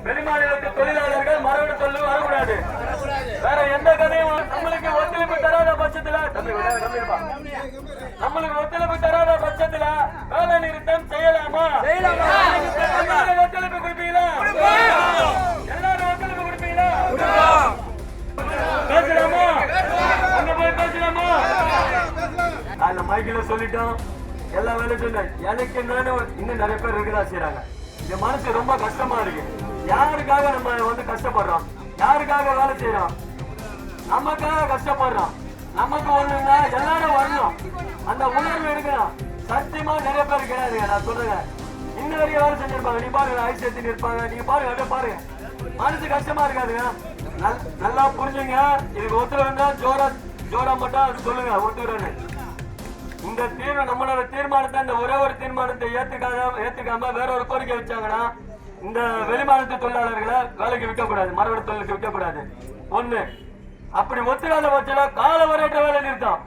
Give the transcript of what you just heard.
வெளிமாநிலத்து தொழிலாளர்கள் மரபணு தொழில் வரக்கூடாது. வேற எந்த கதையும் நம்மளுக்கு ஒத்துழைப்பு தராத பட்சத்துல வேலை நிறுத்தம் செய்யலாமா? ஒத்துழைப்பு கொடுப்பீங்களா? எல்லாரும் ஒத்துழைப்பு கொடுப்பீங்களா? பேசலாமா? அங்க போய் பேசலாமா? அந்த மைக்கில சொல்லிட்டோம், எல்லா வேலையும் சொன்னேன். எனக்கு என்னன்னு இன்னும் நிறைய பேர் இருக்கதான் செய்யறாங்க. என் மனசு ரொம்ப கஷ்டமா இருக்கு. யாருக்காக நம்ம கஷ்டப்படுறோம்? யாருக்காக வேலை செய்யறோம்? நமக்காக கஷ்டப்படுறோம். நமக்கு ஒண்ணுன்னா எல்லாரும் வரணும், அந்த உணர்வு இருக்கணும். சத்தியமா நிறைய பேர் கிடையாதுங்க. நான் சொல்றேன், இன்னும் வரைக்கும் வேலை செஞ்சிருப்பாங்க. நீ பாருங்க, ஐஸ் எடுத்துட்டு இருப்பாங்க. நீங்க பாருங்க, அப்படியே பாருங்க, மனசு கஷ்டமா இருக்காதுங்க. நல்லா புரிஞ்சுங்க. இதுக்கு ஒத்துழைப்பு ஜோரா மட்டும் அது சொல்லுங்க, ஒத்துக்கிறேன்னு. இந்த நம்மளோட தீர்மானத்தை, இந்த ஒரே ஒரு தீர்மானத்தை ஏத்துக்காம வேற ஒரு கோரிக்கை வச்சாங்கன்னா, இந்த வெளிமாநில தொழிலாளர்களை வேலைக்கு விற்க கூடாது, மரபணு தொழிலுக்கு விற்க கூடாது. ஒண்ணு, அப்படி ஒத்துக்காத பட்சம் கால வரையற்ற வேலை நிறுத்தம்.